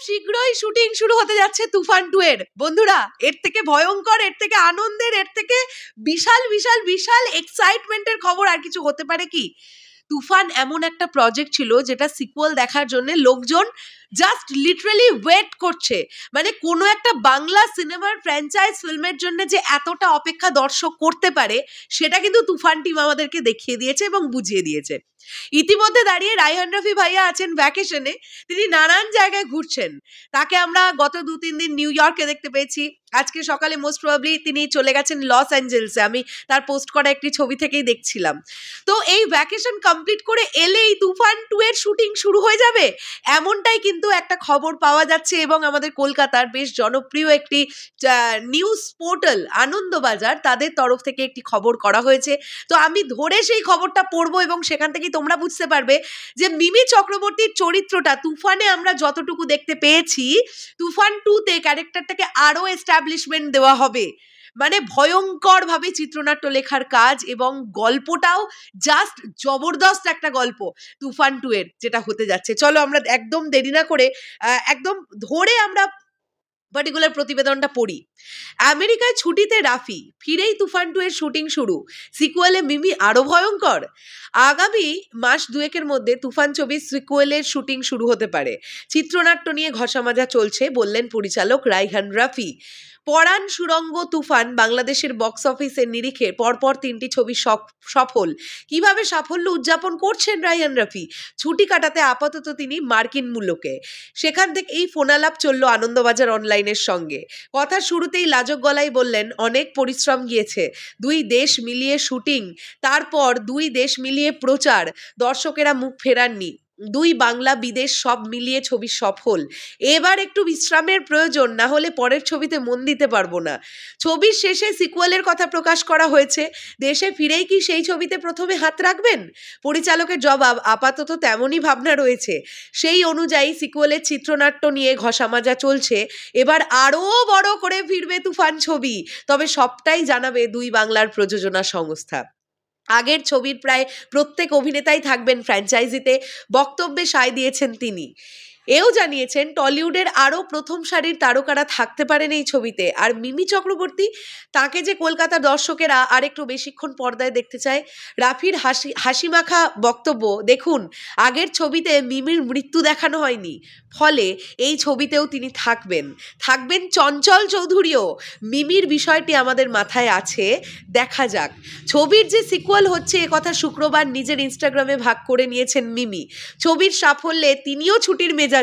শীঘ্রই শুটিং শুরু হতে যাচ্ছে তুফান 2 এর। বন্ধুরা, এর থেকে ভয়ঙ্কর, এর থেকে আনন্দের, এর থেকে বিশাল বিশাল বিশাল এক্সাইটমেন্টের খবর আর কিছু হতে পারে কি? তুফান এমন একটা প্রজেক্ট ছিল যেটা সিকুয়েল দেখার জন্য লোকজন জাস্ট লিটারালি ওয়েট করছে। মানে কোনো একটা বাংলা সিনেমার ফ্র্যাঞ্চাইজ ফিল্মের জন্য যে এতটা অপেক্ষা দর্শক করতে পারে সেটা কিন্তু তুফান টিম আমাদেরকে দেখিয়ে দিয়েছে এবং বুঝিয়ে দিয়েছে। ইতিমধ্যে দাঁড়িয়ে রায়হান রাফি ভাইয়া আছেন ভ্যাকেশনে, তিনি নানান জায়গায় ঘুরছেন। তাকে আমরা গত 2-3 দিন নিউ ইয়র্কে দেখতে পেয়েছি। আজকে সকালে মোস্ট প্রবাবলি তিনি চলে গেছেন লস অ্যাঞ্জেলসে, আমি তার পোস্ট করা একটি ছবি থেকেই দেখছিলাম। তো এই ভ্যাকেশন কমপ্লিট করে এলেই তুফান 2 এর শুটিং শুরু হয়ে যাবে, এমনটাই কিন্তু একটা খবর পাওয়া যাচ্ছে। এবং আমাদের কলকাতার বেশ জনপ্রিয় একটি নিউজ পোর্টাল আনন্দবাজার, তাদের তরফ থেকে একটি খবর করা হয়েছে। তো আমি ধরে সেই খবরটা পড়বো এবং সেখান থেকে তোমরা বুঝতে পারবে যে মিমি চক্রবর্তীর চরিত্রটা তুফানে আমরা যতটুকু দেখতে পেয়েছি, তুফান 2-তে ক্যারেক্টারটাকে আরো এস্টাবলিশমেন্ট দেওয়া হবে। মানে ভয়ঙ্কর ভাবে চিত্রনাট্য লেখার কাজ, এবং গল্পটাও জাস্ট জবরদস্ত একটা গল্প তুফান 2 এর যেটা হতে যাচ্ছে। চলো আমরা একদম দেরি না করে একদম ধরে আমরা পার্টিকুলার প্রতিবেদনটা পড়ি। আমেরিকায় ছুটিতে রাফি, ফিরেই তুফান 2 এর শুটিং শুরু, সিকুয়েলে মিমি আরো ভয়ঙ্কর। আগামী মাস 2-এর মধ্যে তুফান ছবির সিকুয়েলের শুটিং শুরু হতে পারে। চিত্রনাট্য নিয়ে ঘষামাজা চলছে বললেন পরিচালক রায়হান রাফি। পরাণ, সুড়ঙ্গ, তুফান বাংলাদেশের বক্স অফিসের নিরিখে পরপর 3টি ছবি সফল। কিভাবে সাফল্য উদযাপন করছেন রায়হান রাফি? ছুটি কাটাতে আপাতত তিনি মার্কিন মুলুকে। সেখান থেকে এই ফোনালাপ চলল আনন্দবাজার অনলাইনের সঙ্গে। কথার শুরুতেই লাজক গলায় বললেন, অনেক পরিশ্রম গিয়েছে, 2 দেশ মিলিয়ে শুটিং, তারপর 2 দেশ মিলিয়ে প্রচার, দর্শকেরা মুখ ফেরাননি, 2 বাংলা বিদেশ সব মিলিয়ে ছবি সফল। এবার একটু বিশ্রামের প্রয়োজন, না হলে পরের ছবিতে মন দিতে পারবো না। ছবির শেষে সিকুয়েলের কথা প্রকাশ করা হয়েছে। দেশে ফিরেই কি সেই ছবিতে প্রথমে হাত রাখবেন? পরিচালকের জবাব, আপাতত তেমনই ভাবনা রয়েছে। সেই অনুযায়ী সিকুয়েলের চিত্রনাট্য নিয়ে ঘষামাজা চলছে। এবার আরও বড় করে ফিরবে তুফান ছবি, তবে সবটাই জানাবে 2 বাংলার প্রযোজনা সংস্থা। আগের ছবির প্রায় প্রত্যেক অভিনেতাই থাকবেন ফ্র্যাঞ্চাইজিতে, বক্তব্যে সায় দিয়েছেন তিনি। এও জানিয়েছেন টলিউডের আরও প্রথম সারির তারকারা থাকতে পারেন এই ছবিতে। আর মিমি চক্রবর্তী, তাকে যে কলকাতার দর্শকেরা আরেকটু বেশিক্ষণ পর্দায় দেখতে চায়। রাফির হাসিমাখা বক্তব্য, দেখুন আগের ছবিতে মিমির মৃত্যু দেখানো হয়নি, ফলে এই ছবিতেও তিনি থাকবেন চঞ্চল চৌধুরীও। মিমির বিষয়টি আমাদের মাথায় আছে, দেখা যাক। ছবির যে সিকুয়েল হচ্ছে এ কথা শুক্রবার নিজের ইনস্টাগ্রামে ভাগ করে নিয়েছেন মিমি। ছবির সাফল্যে তিনিও ছুটির মেজাজে।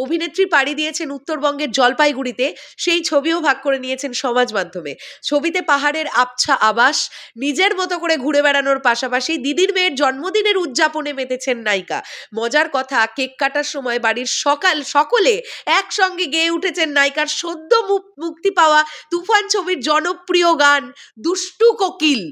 অভিনেত্রী পাড়ি দিয়েছেন উত্তরবঙ্গের জলপাইগুড়িতে, সেই ছবিও ভাগ করে নিয়েছেন সমাজ মাধ্যমে। ছবিতে পাহাড়ের আবছা আবাস, নিজের মতো করে ঘুরে বেড়ানোর পাশাপাশি দিদির মেয়ের জন্মদিনের উদযাপনে মেতেছেন নায়িকা। মজার কথা, কেক কাটার সময় বাড়ির সকলে একসঙ্গে গেয়ে উঠেছেন নায়িকার সদ্য মুক্তি পাওয়া তুফান ছবির জনপ্রিয় গান দুষ্টু কোকিল।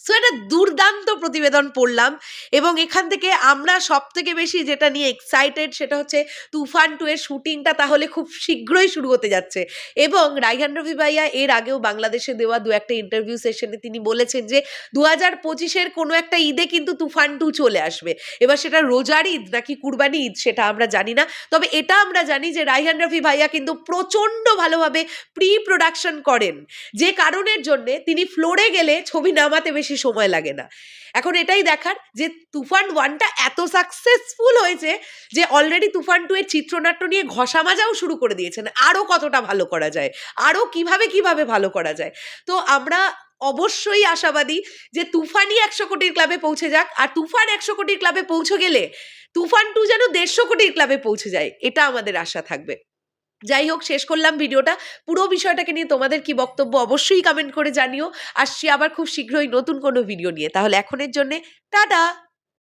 সো এটা দুর্দান্ত প্রতিবেদন পড়লাম, এবং এখান থেকে আমরা সব থেকে বেশি যেটা নিয়ে এক্সাইটেড সেটা হচ্ছে তুফান 2 এর শুটিংটা তাহলে খুব শীঘ্রই শুরু হতে যাচ্ছে। এবং রায়হান রাফি ভাইয়া এর আগেও বাংলাদেশে দেওয়া 2-একটা ইন্টারভিউ সেশনে তিনি বলেছেন যে 2025-এর কোনো একটা ঈদে কিন্তু তুফান 2 চলে আসবে। এবার সেটা রোজার ঈদ নাকি কুরবানি ঈদ সেটা আমরা জানি না, তবে এটা আমরা জানি যে রায়হান রাফি ভাইয়া কিন্তু প্রচণ্ড ভালোভাবে প্রি প্রোডাকশন করেন, যে কারণের জন্যে তিনি ফ্লোরে গেলে ছবি নামাতে বেশি সময় লাগে না। এখন এটাই দেখার যে তুফান 1টা এত সাকসেসফুল হয়েছে যে অলরেডি তুফান 2 এর চিত্রনাট্য নিয়ে ঘষামাজাও শুরু করে দিয়েছেন, আরও কতটা ভালো করা যায়, আরও কিভাবে ভালো করা যায়। তো আমরা অবশ্যই আশাবাদী যে তুফানই 100 কোটির ক্লাবে পৌঁছে যাক, আর তুফান 100 কোটির ক্লাবে পৌঁছে গেলে তুফান 2 যেন 150 কোটির ক্লাবে পৌঁছে যায়, এটা আমাদের আশা থাকবে। যাই হোক, শেষ করলাম ভিডিওটা। পুরো বিষয়টাকে নিয়ে তোমাদের কি বক্তব্য অবশ্যই কমেন্ট করে জানিও। আসছি আবার খুব শীঘ্রই নতুন কোনো ভিডিও নিয়ে। তাহলে এখনের জন্যে টাটা।